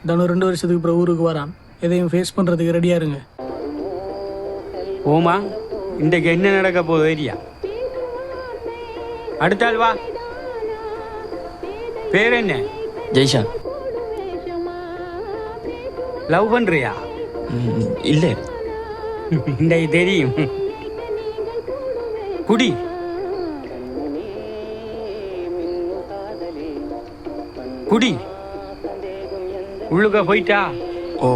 தனு 2 வருஷத்துக்கு அப்புறம் ஊருக்கு வரான். எதையும் ஃபேஸ் பண்ணுறதுக்கு ரெடியாக இருங்க. ஓமா, இன்றைக்கு என்ன நடக்க போகுது ஏரியா? அடுத்தாள் வா. பேர் என்ன? ஜெய்ஷா. லவ் பண்ணுறியா? இல்லை. இன்றைக்கு தெரியும். குடி. குடி. உள்ளுக்க போயிட்டா? ஓ.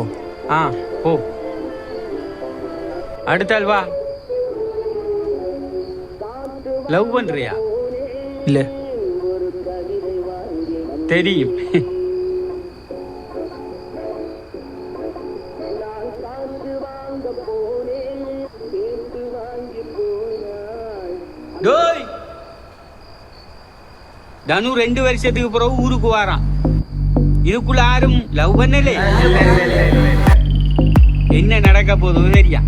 ஆ ஓ. அடுத்தாள் வா. லவ் பண்றியா? இல்லை. தெரியும். டோய், தனு 2 வருஷத்துக்கு பிறகு ஊருக்கு வாரான். இதுக்குள்ள யாரும் லவ் பண்ணலே. என்ன நடக்க போதும் தெரியா?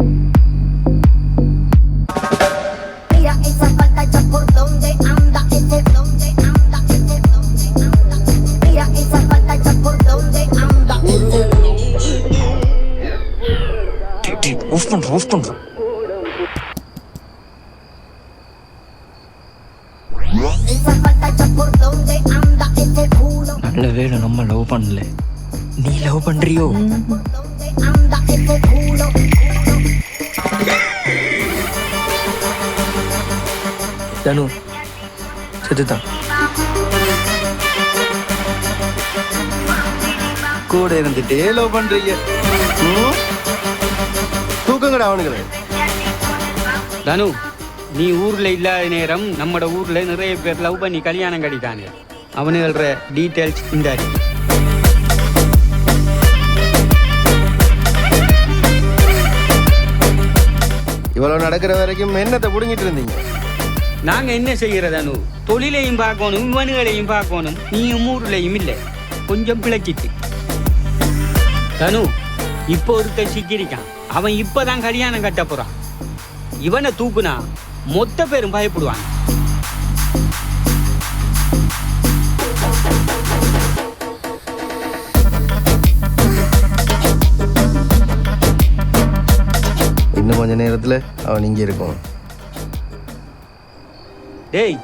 ஆஃப் பண்றோம். நல்ல வேலை நம்ம லவ் பண்ணல. நீ லவ் பண்றியோ? தனு செத்துதான். கூட இருந்துட்டே லவ் பண்றீங்க. தூக்குங்கடா அவனுங்களே. தனு, நீ ஊர்ல இல்லாத நேரம் நம்மட ஊர்ல நிறைய பேர் லவ் பண்ணி கல்யாணம் கட்டிட்டாங்க. அவனுங்கள டீட்டெயில்ஸ் இந்த இவ்வளவு நடக்கிற வரைக்கும் என்னத்தை புடுங்கிட்டு இருந்தீங்க? நாங்க என்ன செய்யறதானு? தொழிலையும் பார்க்கணும், இவனுகளையும் பார்க்கணும். நீயும் ஊர்லையும் இல்லை, கொஞ்சம் பிழைச்சிட்டு. தனு, இப்போ ஒருத்தன் சிக்கிரிக்கான். அவன் இப்பதான் கல்யாணம் கட்ட போறான். இவனை தூக்குனா மொத்த பேரும் பயப்படுவான். இன்னும் கொஞ்ச நேரத்துல அவன் இங்க இருக்கும். டேய்,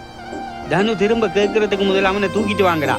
தனு திரும்ப கேட்கறதுக்கு முதல்ல அவனை தூக்கிட்டு வாங்கடா.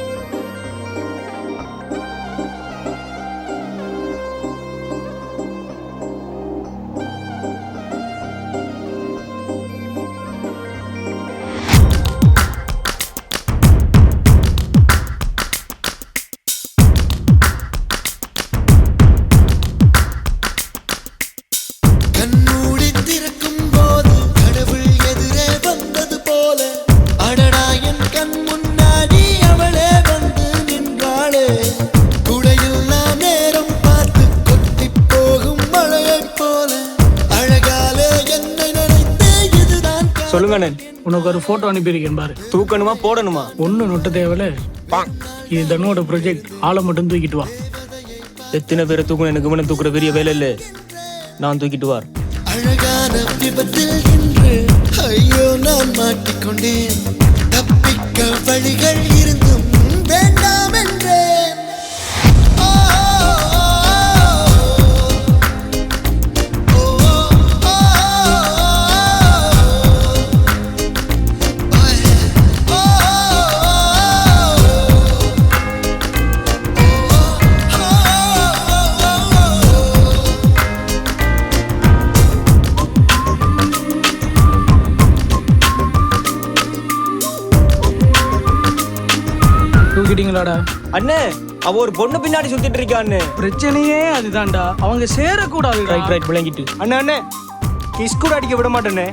சொல்லுங்க, உனக்கு ஒரு போட்டோ அனுப்பியிருக்கேன் பாரு. தூக்கணுமா போடணுமா? ஒன்னும் நொட்ட தேவையில்ல. இது தனுவோட ப்ராஜெக்ட். ஆளை மட்டும் தூக்கிட்டு வா. எத்தனை பேரை தூக்கணும்? எனக்கு இவனை தூக்குற பெரிய வேலை இல்லை. நான் தூக்கிட்டு வார். அழகான விபத்தில் இன்று ஐயோ நான் மாட்டிக்கொண்டேன். தப்பிக்க வழிகள் இருந்தும் வேண்டாம் என்றேன். அண்ணே, அவ ஒரு பொண்ணு பின்னாடி சுத்திட்டு இருக்கான்னு. பிரச்சனையே அதுதான்டா. அவங்க சேரக்கூடாது. ரைட் விளங்கிட்டு. அண்ணே அண்ணே, கிஸ் கூட அடிக்க விட மாட்டேன்னே.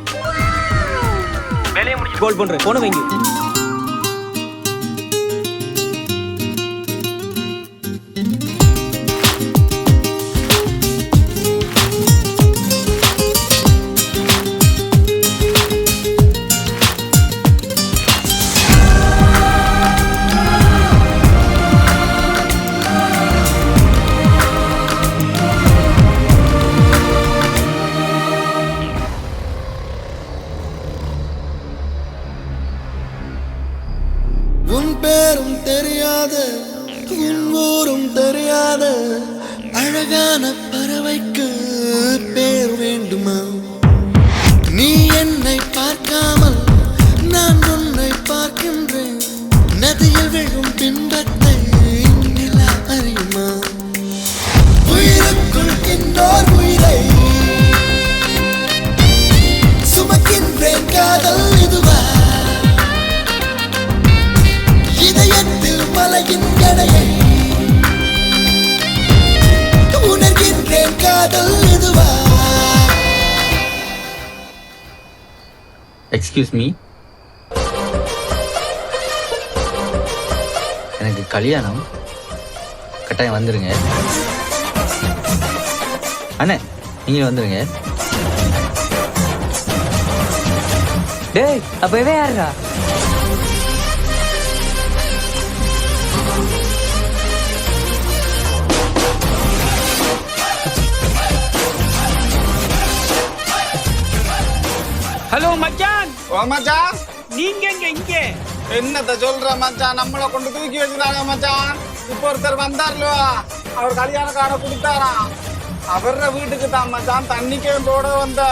வேலையை முடிச்சு கால் பண்றேன். போன வைங்க. உன் பேரும் தெரியாத உன் ஊரும் தெரியாத அழகான பறவைக்கு பேர் வேண்டுமா? நீ என்னை பார்க்காமல் நான் உன்னை பார்க்கின்றேன். நதியில் விழும் பின்பத்தை நிலா அறியுமா? உயிருக்குள் இன்னோர் உயிரை சுமக்கின்றேன். காதல் இதுவா? இதயத்தில் மலையின் எடையை உணர்கின்றேன். காதல் இதுவா? எக்ஸ்கியூஸ் மீ, எனக்கு கல்யாணம், கட்டாயம் வந்துருங்க. அண்ணே நீங்க வந்துருங்க. டேய் அப்ப இவன் யாருடா? ஹலோ மச்சான், ஓ மச்சான், நீங்க எங்க இங்க? என்னத்த சொல்ற மச்சான், நம்மள கொண்டு தூக்கி வச்சுட்டாங்க மச்சான். இப்போ ஒருத்தர் வந்தார்லோ, அவர் கல்யாண கார்டை கொடுத்தாராம். அவர வீட்டுக்கு தான் மச்சான் தண்ணிக்கே போட வந்த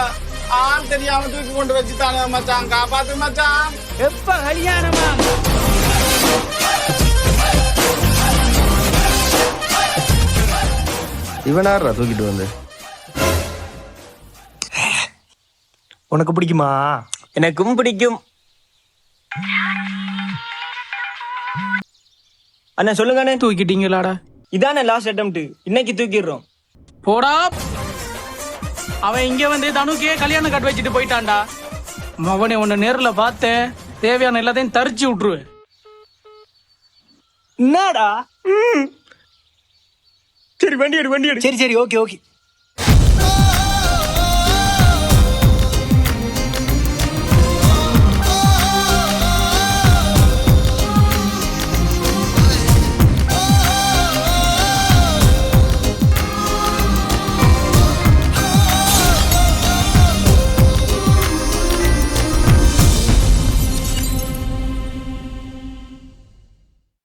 ஆள் தெரியாம தூக்கி கொண்டு வச்சுட்டாங்க மச்சான். காப்பாத்து மச்சான். எப்ப கல்யாணமா? இவனாரா தூக்கிட்டு வந்து? உனக்கு பிடிக்குமா? எனக்கும் பிடிக்கும். அண்ணா சொல்லுங்க அண்ணே. தூக்கிட்டீங்களாடா? இதானே லாஸ்ட் அட்டெம்ப்ட், இன்னைக்கு தூக்கிடுறோம். போடா. அவன் இங்க வந்து தனுக்கே கல்யாணம் கட்டு வச்சுட்டு போயிட்டான்டா. மவனே உன்னை நேரில் பார்த்தேன், தேவையான எல்லாத்தையும் தரிச்சு விட்டுருவேன். என்னடா? சரி வண்டி எடு. சரி ஓகே.